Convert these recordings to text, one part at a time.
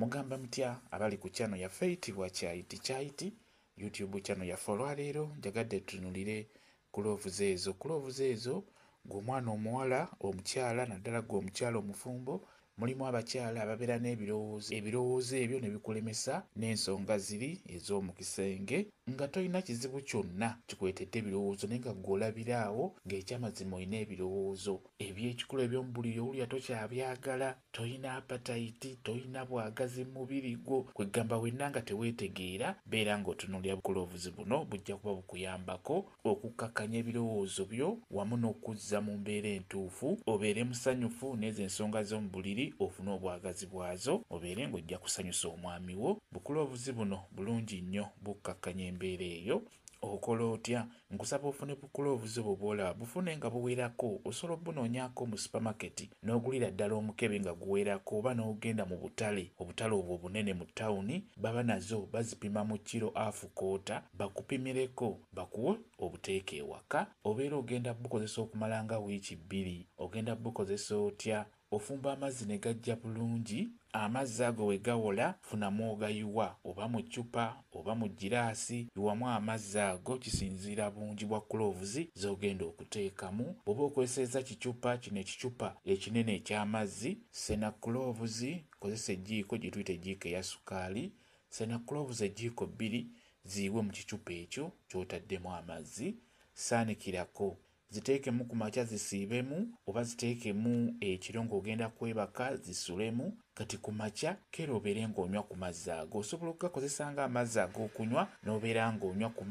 Mugamba mutya abali ku channel yaffe eyitibwa Kyaiti YouTube channel yaffe. Olwaleero njagadde tutunulire kuloovuzi ezo gw'omwana omuwala omukyala naddala gwe omukyala omufumbo. Mulimu abakyala ababeera n'ebirowoozo ebyo ne bikulemesa n'ensonga ziri ez'omu kisenge nga tolina kizibu kyonna kikwetedde ebirowoozo naye nga gw'olabira awo ng'ekyamazima olina ebirowoozo eby'ekikulu eby'omu buliri owulira tokyabyagala, tolina appetite, tolina bwagazi mu mubiri gwo, kwegamba wenna nga teweetegeera. Beera ng'otunuulira buloovuzi buno bujja kuba bukuyambako okukakkanya ebirowoozo byo wamu n'okuzza mu mbeera entuufu, obeere musanyufu n'ezo ensonga z'omu buliri ofune obwagazi bwazo, obeere ng'ojja kusanyusa omwami wo. Bukuloovuzi buno bulungi nnyo bukkakkanya embeera eyo. Okola otya? Nkusaba ofune bukuloovuzi obwo bw'olaba bufune nga buwerako. Osobola obunoonyaako mu supermarket n'ogulira ddala omukebe nga guwerako, oba n'ogenda mu butale obwo obunene mu ttawuni baba nazo bazipima mu kiro afukoota bakupimireko bakuwe obuteeke ewaka. Obeera ogenda bukozesa okumala nga wiiki 2. Ogenda bukozesa otya? Ofumba amazzi ne gajja bulungi. Amazzi ago we gawola funamu ogayiwa oba mu ccupa oba mu giraasi, yiwamu amazzi ago kisinziira bungi bwa kuloovuzi z'ogenda okuteekamu. Bw'oba okozesezza kicupa kino ekicupa ekinene eky'amazzi, sena kuloovuzi kozesa ejjiiko gye tuyita ejjiiko eya sukaali. Sena kuloovuzi ejjiiko 2 ziyiwe mu kicupa ekyo ky'otaddemu amazzi. Saanikirako ziteekemu ku makya zisiibemu oba ziteekemu ekiro ng'ogenda kwebaka zisulemu. Kati ku makya kera obeere ng'onywa ku mazzi ago. Osobola okugakozesa ng'amazzi ag'okunywa n'obeera ng'onywa ku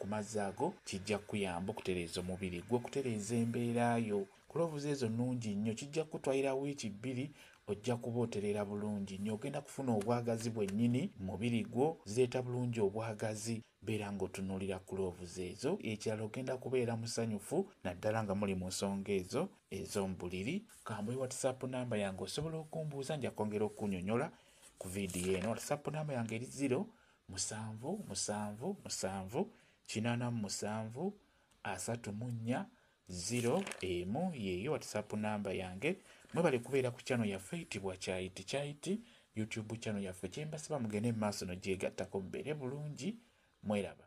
mazzi ago kijja kuyamba okutereeza omubiri gwe, okutereeza embeera yo. Kuloovuzi ezo nnungi nnyo, kijja kutwalira wiiki 2 ojja kuba otereera bulungi nnyo. Ogenda kufuna obwagazi bwennyini mu mubiri gwo, zireeta bulungi obwagazi. Beera ng'otunuulira kuloovuzi ezo. Ekirala ogenda kubeera musanyufu naddala nga muli mu nsonga ezo ez'omu buliri. Kambuwe WhatsApp namba yange osobola okumbuuza, nja kwongera okunyonyola ku vidiyo eno. WhatsApp namba yange eri 0778734 yeeyo WhatsApp namba yange. Mwebale kubeera ku channel yaffe eyitibwa Kyaiti YouTube channel yaffe. Kyembasaba mugende mu maaso n'ogyegattako mubeere bulungi. Mweraba.